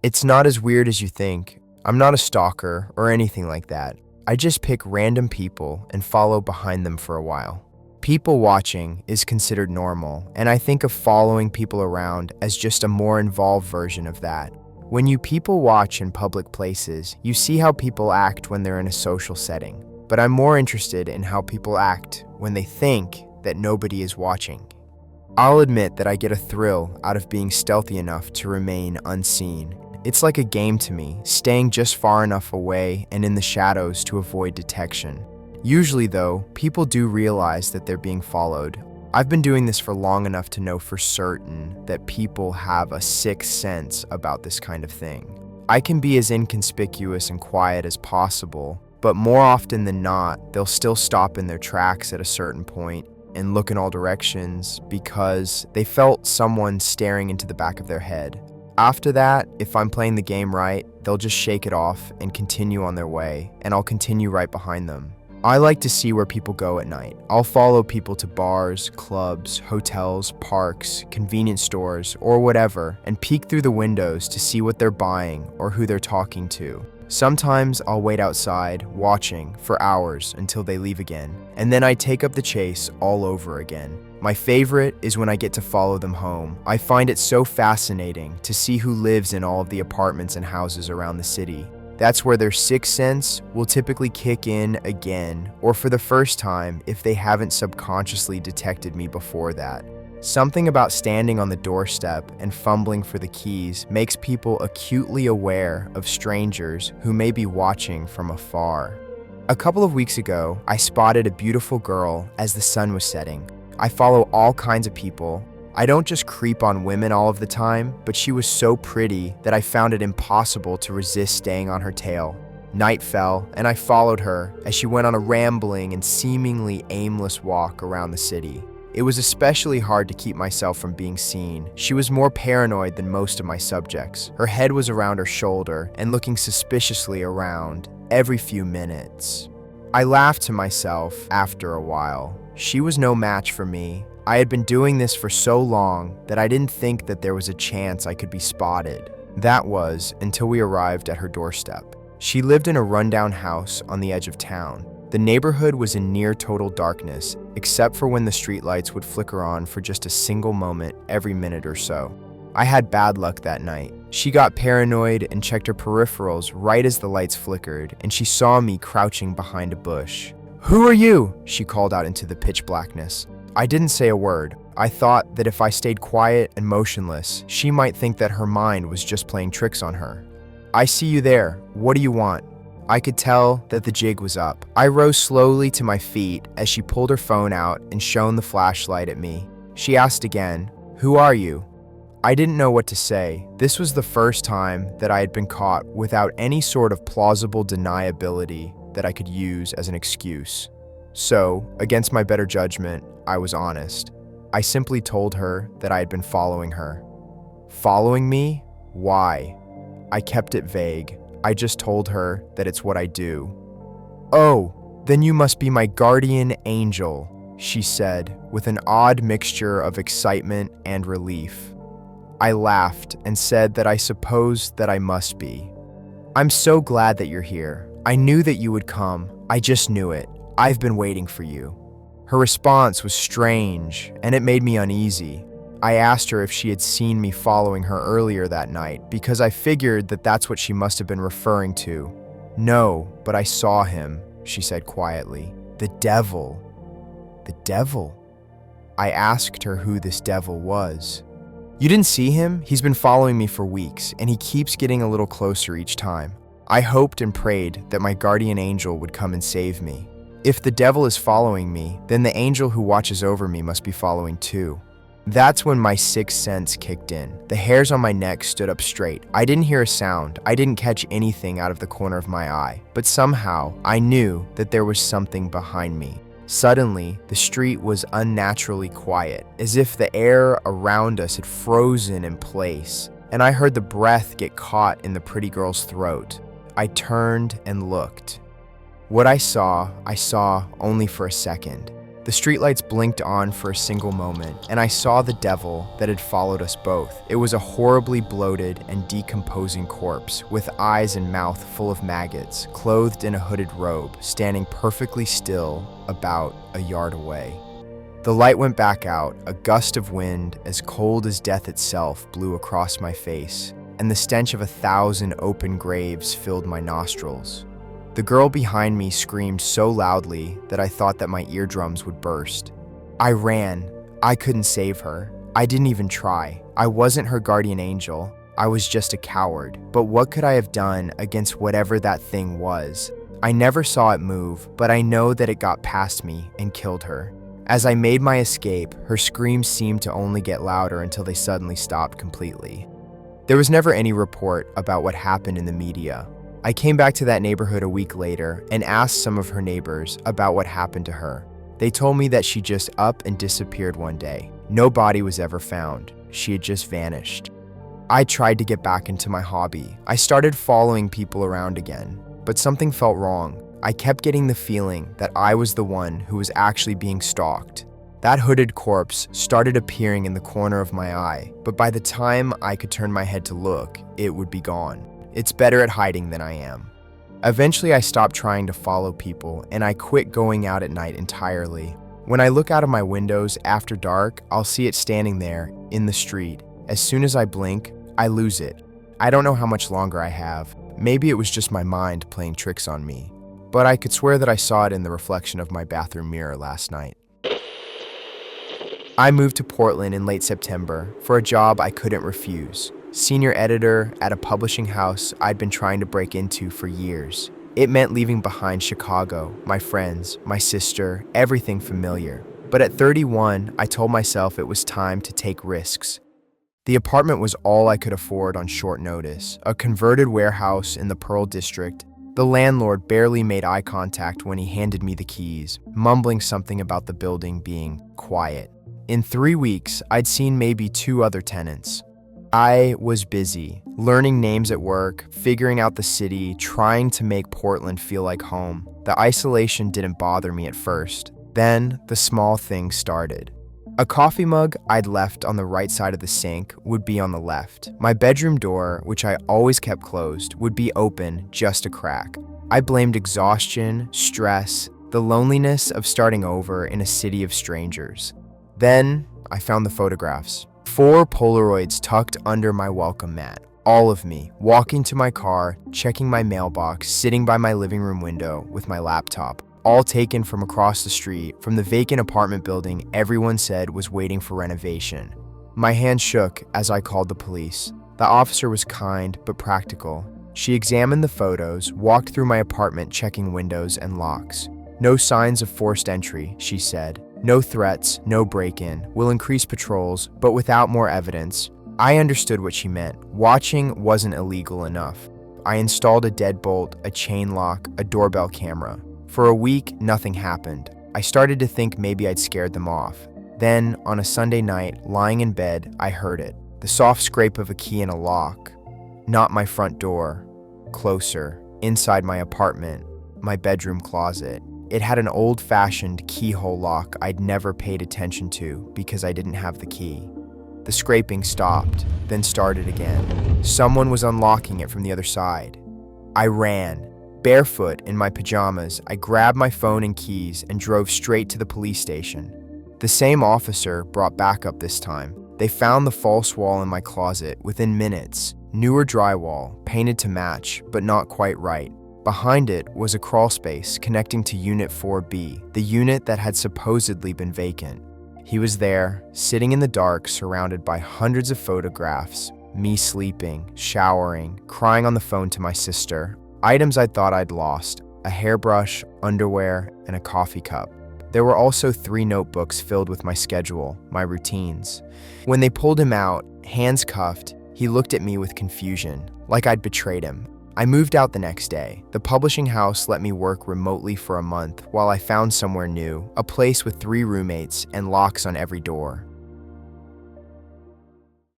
It's not as weird as you think. I'm not a stalker or anything like that. I just pick random people and follow behind them for a while. People watching is considered normal, and I think of following people around as just a more involved version of that. When you people watch in public places, you see how people act when they're in a social setting. But I'm more interested in how people act when they think that nobody is watching. I'll admit that I get a thrill out of being stealthy enough to remain unseen. It's like a game to me, staying just far enough away and in the shadows to avoid detection. Usually though, people do realize that they're being followed. I've been doing this for long enough to know for certain that people have a sixth sense about this kind of thing. I can be as inconspicuous and quiet as possible, but more often than not, they'll still stop in their tracks at a certain point and look in all directions because they felt someone staring into the back of their head. After that, if I'm playing the game right, they'll just shake it off and continue on their way, and I'll continue right behind them. I like to see where people go at night. I'll follow people to bars, clubs, hotels, parks, convenience stores, or whatever, and peek through the windows to see what they're buying or who they're talking to. Sometimes I'll wait outside, watching, for hours until they leave again, and then I take up the chase all over again. My favorite is when I get to follow them home. I find it so fascinating to see who lives in all of the apartments and houses around the city. That's where their sixth sense will typically kick in again, or for the first time if they haven't subconsciously detected me before that. Something about standing on the doorstep and fumbling for the keys makes people acutely aware of strangers who may be watching from afar. A couple of weeks ago, I spotted a beautiful girl as the sun was setting. I follow all kinds of people. I don't just creep on women all of the time, but she was so pretty that I found it impossible to resist staying on her tail. Night fell, and I followed her as she went on a rambling and seemingly aimless walk around the city. It was especially hard to keep myself from being seen. She was more paranoid than most of my subjects. Her head was around her shoulder and looking suspiciously around every few minutes. I laughed to myself after a while. She was no match for me. I had been doing this for so long that I didn't think that there was a chance I could be spotted. That was until we arrived at her doorstep. She lived in a rundown house on the edge of town. The neighborhood was in near total darkness, except for when the streetlights would flicker on for just a single moment every minute or so. I had bad luck that night. She got paranoid and checked her peripherals right as the lights flickered, and she saw me crouching behind a bush. "Who are you?" she called out into the pitch blackness. I didn't say a word. I thought that if I stayed quiet and motionless, she might think that her mind was just playing tricks on her. "I see you there. What do you want?" I could tell that the jig was up. I rose slowly to my feet as she pulled her phone out and shone the flashlight at me. She asked again, "Who are you?" I didn't know what to say. This was the first time that I had been caught without any sort of plausible deniability that I could use as an excuse. So, against my better judgment, I was honest. I simply told her that I had been following her. Following me? Why? I kept it vague. I just told her that it's what I do. "Oh, then you must be my guardian angel," she said, with an odd mixture of excitement and relief. I laughed and said that I supposed that I must be. "I'm so glad that you're here. I knew that you would come. I just knew it. I've been waiting for you." Her response was strange, and it made me uneasy. I asked her if she had seen me following her earlier that night, because I figured that that's what she must have been referring to. "No, but I saw him," she said quietly. "The devil." "The devil?" I asked her who this devil was. "You didn't see him? He's been following me for weeks, and he keeps getting a little closer each time. I hoped and prayed that my guardian angel would come and save me. If the devil is following me, then the angel who watches over me must be following too." That's when my sixth sense kicked in. The hairs on my neck stood up straight. I didn't hear a sound. I didn't catch anything out of the corner of my eye. But somehow, I knew that there was something behind me. Suddenly, the street was unnaturally quiet, as if the air around us had frozen in place, and I heard the breath get caught in the pretty girl's throat. I turned and looked. What I saw only for a second. The streetlights blinked on for a single moment, and I saw the devil that had followed us both. It was a horribly bloated and decomposing corpse, with eyes and mouth full of maggots, clothed in a hooded robe, standing perfectly still about a yard away. The light went back out, a gust of wind, as cold as death itself, blew across my face, and the stench of 1,000 open graves filled my nostrils. The girl behind me screamed so loudly that I thought that my eardrums would burst. I ran. I couldn't save her. I didn't even try. I wasn't her guardian angel. I was just a coward. But what could I have done against whatever that thing was? I never saw it move, but I know that it got past me and killed her. As I made my escape, her screams seemed to only get louder until they suddenly stopped completely. There was never any report about what happened in the media. I came back to that neighborhood a week later and asked some of her neighbors about what happened to her. They told me that she just up and disappeared one day. No body was ever found. She had just vanished. I tried to get back into my hobby. I started following people around again, but something felt wrong. I kept getting the feeling that I was the one who was actually being stalked. That hooded corpse started appearing in the corner of my eye, but by the time I could turn my head to look, it would be gone. It's better at hiding than I am. Eventually, I stopped trying to follow people, and I quit going out at night entirely. When I look out of my windows after dark, I'll see it standing there in the street. As soon as I blink, I lose it. I don't know how much longer I have. Maybe it was just my mind playing tricks on me, but I could swear that I saw it in the reflection of my bathroom mirror last night. I moved to Portland in late September for a job I couldn't refuse. Senior editor at a publishing house I'd been trying to break into for years. It meant leaving behind Chicago, my friends, my sister, everything familiar. But at 31, I told myself it was time to take risks. The apartment was all I could afford on short notice, a converted warehouse in the Pearl District. The landlord barely made eye contact when he handed me the keys, mumbling something about the building being quiet. In 3 weeks, I'd seen maybe 2 other tenants. I was busy, learning names at work, figuring out the city, trying to make Portland feel like home. The isolation didn't bother me at first. Then, the small things started. A coffee mug I'd left on the right side of the sink would be on the left. My bedroom door, which I always kept closed, would be open just a crack. I blamed exhaustion, stress, the loneliness of starting over in a city of strangers. Then, I found the photographs. 4 Polaroids tucked under my welcome mat. All of me, walking to my car, checking my mailbox, sitting by my living room window with my laptop. All taken from across the street, from the vacant apartment building everyone said was waiting for renovation. My hand shook as I called the police. The officer was kind but practical. She examined the photos, walked through my apartment checking windows and locks. No signs of forced entry, she said. No threats, no break-in. We'll increase patrols, but without more evidence. I understood what she meant. Watching wasn't illegal enough. I installed a deadbolt, a chain lock, a doorbell camera. For a week, nothing happened. I started to think maybe I'd scared them off. Then, on a Sunday night, lying in bed, I heard it. The soft scrape of a key in a lock. Not my front door. Closer, inside my apartment, my bedroom closet. It had an old-fashioned keyhole lock I'd never paid attention to because I didn't have the key. The scraping stopped, then started again. Someone was unlocking it from the other side. I ran. Barefoot in my pajamas, I grabbed my phone and keys and drove straight to the police station. The same officer brought backup this time. They found the false wall in my closet within minutes. Newer drywall, painted to match, but not quite right. Behind it was a crawl space connecting to Unit 4B, the unit that had supposedly been vacant. He was there, sitting in the dark, surrounded by hundreds of photographs, me sleeping, showering, crying on the phone to my sister, items I thought I'd lost, a hairbrush, underwear, and a coffee cup. There were also 3 notebooks filled with my schedule, my routines. When they pulled him out, hands cuffed, he looked at me with confusion, like I'd betrayed him. I moved out the next day. The publishing house let me work remotely for a month while I found somewhere new, a place with 3 roommates and locks on every door.